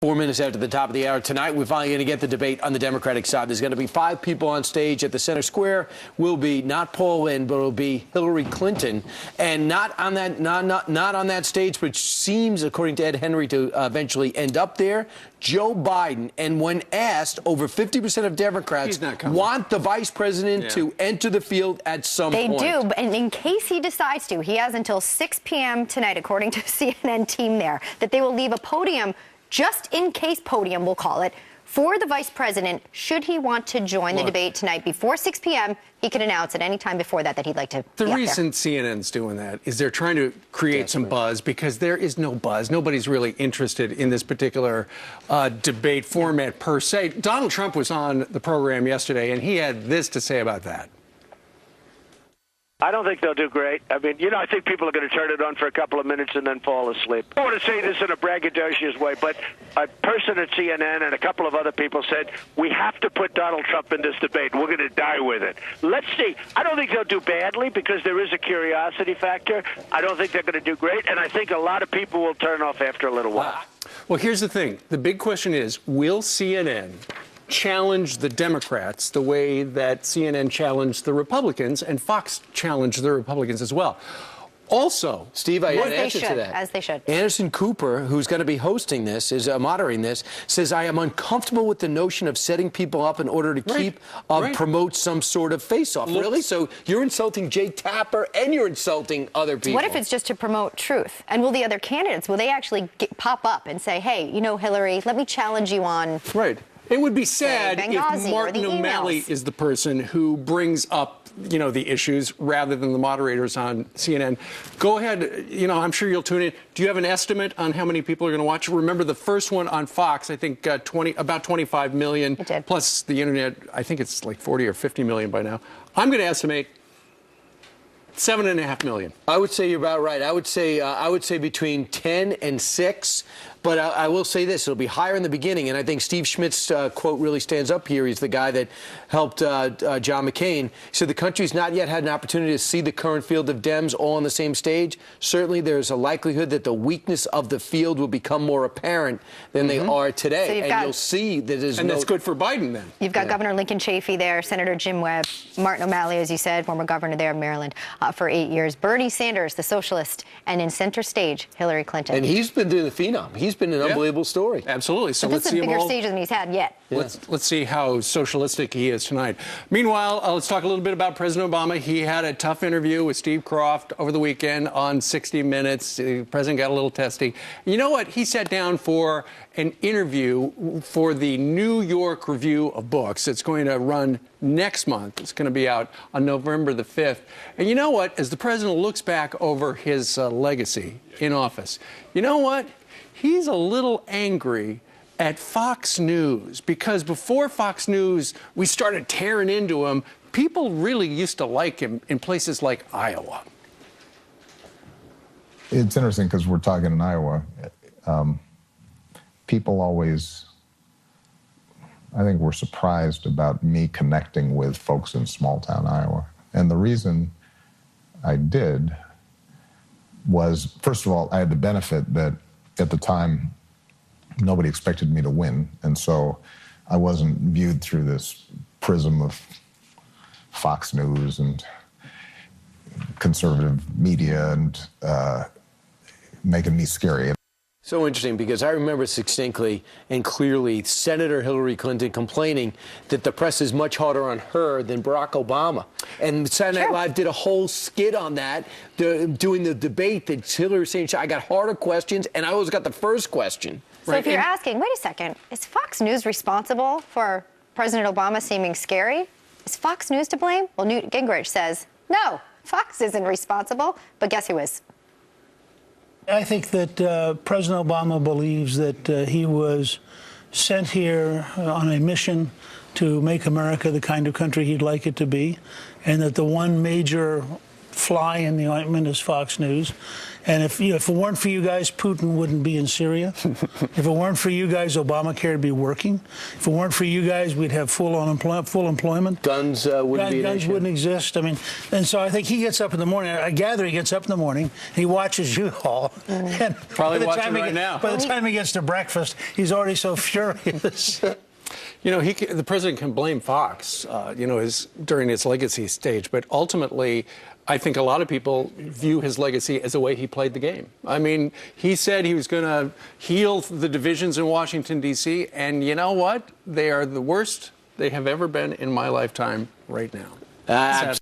4 minutes after the top of the hour tonight, we're finally going to get the debate on the Democratic side. There's going to be 5 people on stage at the center square. Will be not Paul Lynn, but it'll be Hillary Clinton, and not on that stage, which seems, according to Ed Henry, to eventually end up there, Joe Biden. And when asked, over 50% of Democrats want the vice president to enter the field at some point. They do, and in case he decides to, he has until 6 p.m. tonight, according to CNN team there, that they will leave a podium, just in case podium, we'll call it, for the vice president, should he want to join the debate tonight before 6 p.m., he can announce at any time before that he'd like to The reason CNN's doing that is they're trying to create some buzz, because there is no buzz. Nobody's really interested in this particular debate format per se. Donald Trump was on the program yesterday, and he had this to say about that. I don't think they'll do great. I mean, I think people are going to turn it on for a couple of minutes and then fall asleep. I don't want to say this in a braggadocious way, but a person at CNN and a couple of other people said, we have to put Donald Trump in this debate. We're going to die with it. Let's see. I don't think they'll do badly, because there is a curiosity factor. I don't think they're going to do great, and I think a lot of people will turn off after a little while. Well, here's the thing. The big question is, will CNN challenge the Democrats the way that CNN challenged the Republicans, and Fox challenged the Republicans as well? Also, Steve, I have an answer to that. As they should. Anderson Cooper, who's going to be hosting this, is moderating this, says, I am uncomfortable with the notion of setting people up in order to promote some sort of face-off. Really? So you're insulting Jake Tapper and you're insulting other people. What if it's just to promote truth? And will the other candidates, will they actually pop up and say, hey, Hillary, let me challenge you on... Right. It would be sad if Martin O'Malley is the person who brings up, the issues rather than the moderators on CNN. Go ahead. I'm sure you'll tune in. Do you have an estimate on how many people are going to watch? Remember, the first one on Fox, I think about 25 million. It did. Plus the internet, I think it's like 40 or 50 million by now. I'm going to estimate 7.5 million. I would say you're about right. I would say between 10 and 6. But I will say this, it'll be higher in the beginning, and I think Steve Schmidt's quote really stands up here. He's the guy that helped John McCain. He said the country's not yet had an opportunity to see the current field of Dems all on the same stage. Certainly there's a likelihood that the weakness of the field will become more apparent than they are today. So you'll see that there's that's good for Biden then. You've got Governor Lincoln Chafee there, Senator Jim Webb, Martin O'Malley, as you said, former governor there of Maryland for 8 years, Bernie Sanders, the socialist, and in center stage, Hillary Clinton. And he's been doing the phenom. He's been an unbelievable story. Absolutely. So let's see him all. This is a bigger stage than he's had yet. Let's see how socialistic he is tonight. Meanwhile, let's talk a little bit about President Obama. He had a tough interview with Steve Croft over the weekend on 60 Minutes. The president got a little testy. You know what? He sat down for an interview for the New York Review of Books. It's going to run next month. It's going to be out on November the 5th. And you know what? As the president looks back over his legacy in office, you know what? He's a little angry at Fox News, because before Fox News, we started tearing into him. People really used to like him in places like Iowa. It's interesting because we're talking in Iowa. People always, I think, were surprised about me connecting with folks in small-town Iowa. And the reason I did was, first of all, I had the benefit that at the time, nobody expected me to win. And so I wasn't viewed through this prism of Fox News and conservative media and making me scary. So interesting, because I remember distinctly and clearly Senator Hillary Clinton complaining that the press is much harder on her than Barack Obama. And Saturday Night Live did a whole skit on that, doing the debate that Hillary was saying, I got harder questions, and I always got the first question. So if you're asking, wait a second, is Fox News responsible for President Obama seeming scary? Is Fox News to blame? Well, Newt Gingrich says, no, Fox isn't responsible, but guess who is? I think that President Obama believes that he was sent here on a mission to make America the kind of country he'd like it to be, and that the one major fly in the ointment as Fox News. And if it weren't for you guys, Putin wouldn't be in Syria. If it weren't for you guys, Obamacare would be working. If it weren't for you guys, we'd have full employment. Guns wouldn't be an Guns issue. wouldn't exist. I mean, and so I think he gets up in the morning. I gather he gets up in the morning, he watches you all. And Probably watching right now. By the time he gets to breakfast, he's already so furious. You know, the president can blame Fox, during his legacy stage, but ultimately, I think a lot of people view his legacy as the way he played the game. I mean, he said he was going to heal the divisions in Washington, D.C., and you know what? They are the worst they have ever been in my lifetime right now.